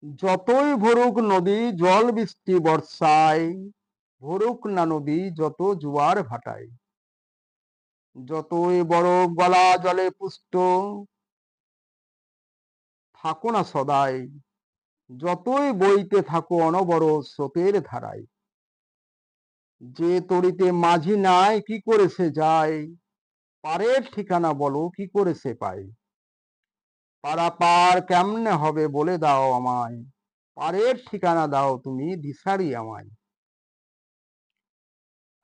যতই ভরুক নদী জল বৃষ্টি বর্ষায়, ভরুক না নদী যত জোয়ার ভাটায়, যতই বরফ গলা জলে পুষ্ট থাকো না সদাই, যতই বইতে থাকো অনবরত স্রোতের ধারায়, যে তরিতে মাঝি নাই কি করে সে যায়, পারের ঠিকানা বলো কি করে সে পায়, পারাপার কেমনে হবে বলে দাও আমায়, পারের ঠিকানা দাও তুমি দিশারি আমায়।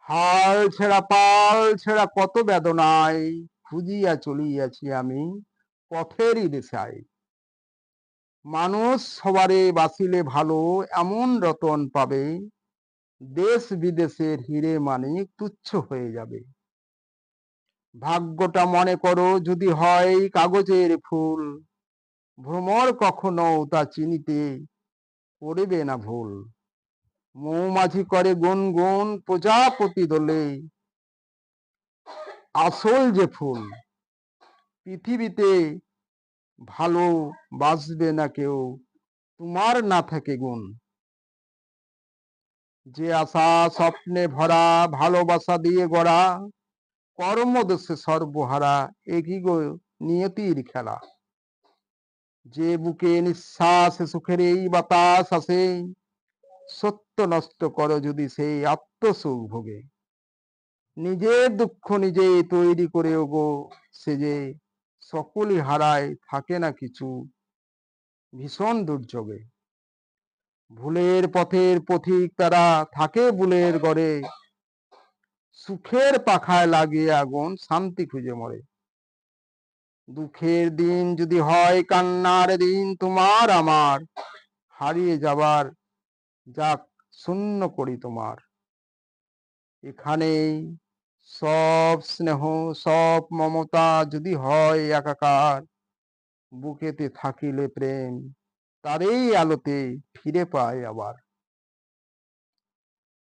হাল ছেঁড়া পাল ছেঁড়া কত বেদনায়, খুঁজিয়া চলিয়াছি আমি পথেরই দিশায়। মানুষ সবারে বাঁচিলে ভালো এমন রতন পাবে, দেশ বিদেশের হিরে মানিক তুচ্ছ হয়ে যাবে। ভাগ্যটা মনে করো যদি হয় কাগজের ফুল, ভ্রমর কখনো তা চিনিতে করিবে না ভুল। মৌমাছি করে গুনগুন প্রজাপতি দোলে, আসল যে ফুল পৃথিবীতে ভালো বাঁচবে না কেউ তোমার না থাকে গুণ। যে আশা স্বপ্নে ভরা ভালোবাসা দিয়ে গড়া, কর্মদোষে সর্বহারা একই গো নিয়তির খেলা। যে বুকে নিঃশ্বাসে সুখের এই বাতাস আসে, সত্য নষ্ট করো যদি সেই আত্মসুখ ভোগে। নিজের দুঃখ নিজে তৈরি করে ওগো, সে যে সকলই হারায় থাকে না কিছু ভীষণ দুর্যোগে। ভুলের পথের পথিক তারা থাকে ভুলের গড়ে, সুখের পাখায় লাগিয়ে আগুন শান্তি খুঁজে মরে। দুঃখের দিন যদি হয় কান্নার দিন তোমার আমার, হারিয়ে যাবার যাক শূন্য করি তোমার। এখানেই সব স্নেহ সব মমতা যদি হয় একাকার, বুকেতে থাকিলে প্রেম তারই আলোতে ফিরে পায় আবার।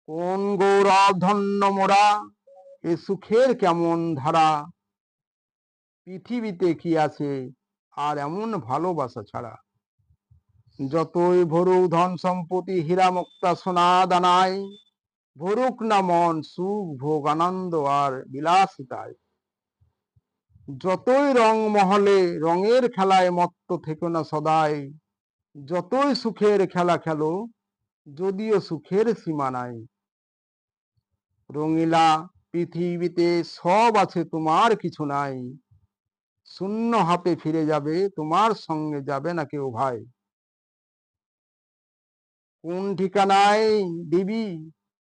কোন গৌরব ধন্য মোরা এ সুখের কেমন ধারা, পৃথিবীতে কি আছে আর এমন ভালোবাসা ছাড়া। যতই ভরুক ধন সম্পত্তি হীরা মুক্তা সোনা দানায়, ভরুক না মন সুখ ভোগ আনন্দ আর বিলাসিতায়। যতই রং মহলে রঙের খেলায় মত্ত থেকো না সদাই, যতই সুখের খেলা খেলো যদিও সুখের সীমা নাই। রঙিলা পৃথিবীতে সব আছে তোমার কিছু নাই, শূন্য হাতে ফিরে যাবে তোমার সঙ্গে যাবে না কেউ ভাই। কোন ঠিকানায় দিবি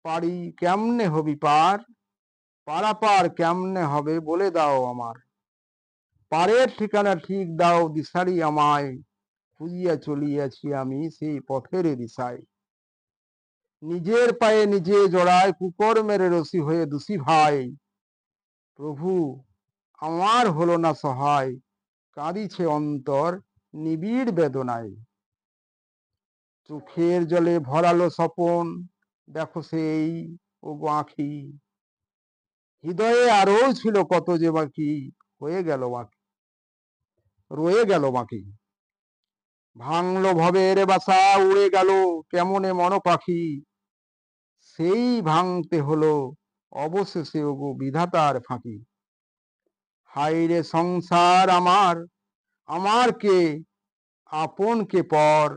পারি কেমনে হবি পার, পারাপার কেমনে হবে বলে দাও আমার। পারের ঠিকানা ঠিক দাও দিশারি আমায়, খুঁজিয়া চলিয়াছি আমি সেই পথের দিশায়। নিজের পায়ে নিজে জড়ায় কুকর্মের রশি হয়ে দোষী ভাই, প্রভু আমার হলো না সহায়, কাঁদিছে অন্তর নিবিড় বেদনায়। চোখের জলে ভরালো স্বপন দেখো সেই ও আঁখি, হৃদয়ে আরো ছিল কত যে বাকি হয়ে গেল বাকি, রয়ে গেল বাকি। ভাঙলো ভবের বাসা উড়ে গেল কেমনে মন পাখি, সেই ভাঙতে হলো অবশেষে ওগো বিধাতার ফাঁকি। হাইরে সংসার আমার, আমার কে আপন কে পর,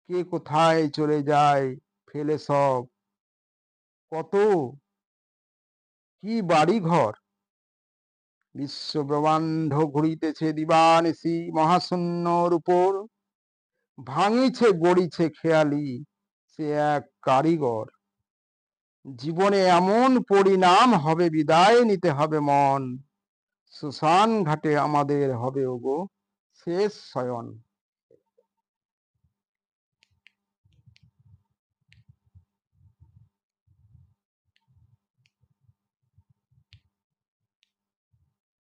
কে কোথায় চলে যায় ফেলে সব, কত কি বাড়ি ঘর। বিশ্ব ব্রহ্মাণ্ড ঘুরিতেছে দিবানিশি মহাশূন্যর উপর, ভাঙিছে গড়িছে খেয়ালি সে এক কারিগর। জীবনে এমন পরিণাম হবে বিদায় নিতে হবে মন, শ্মশান ঘাটে আমাদের হবে ওগো শেষ শয়ন।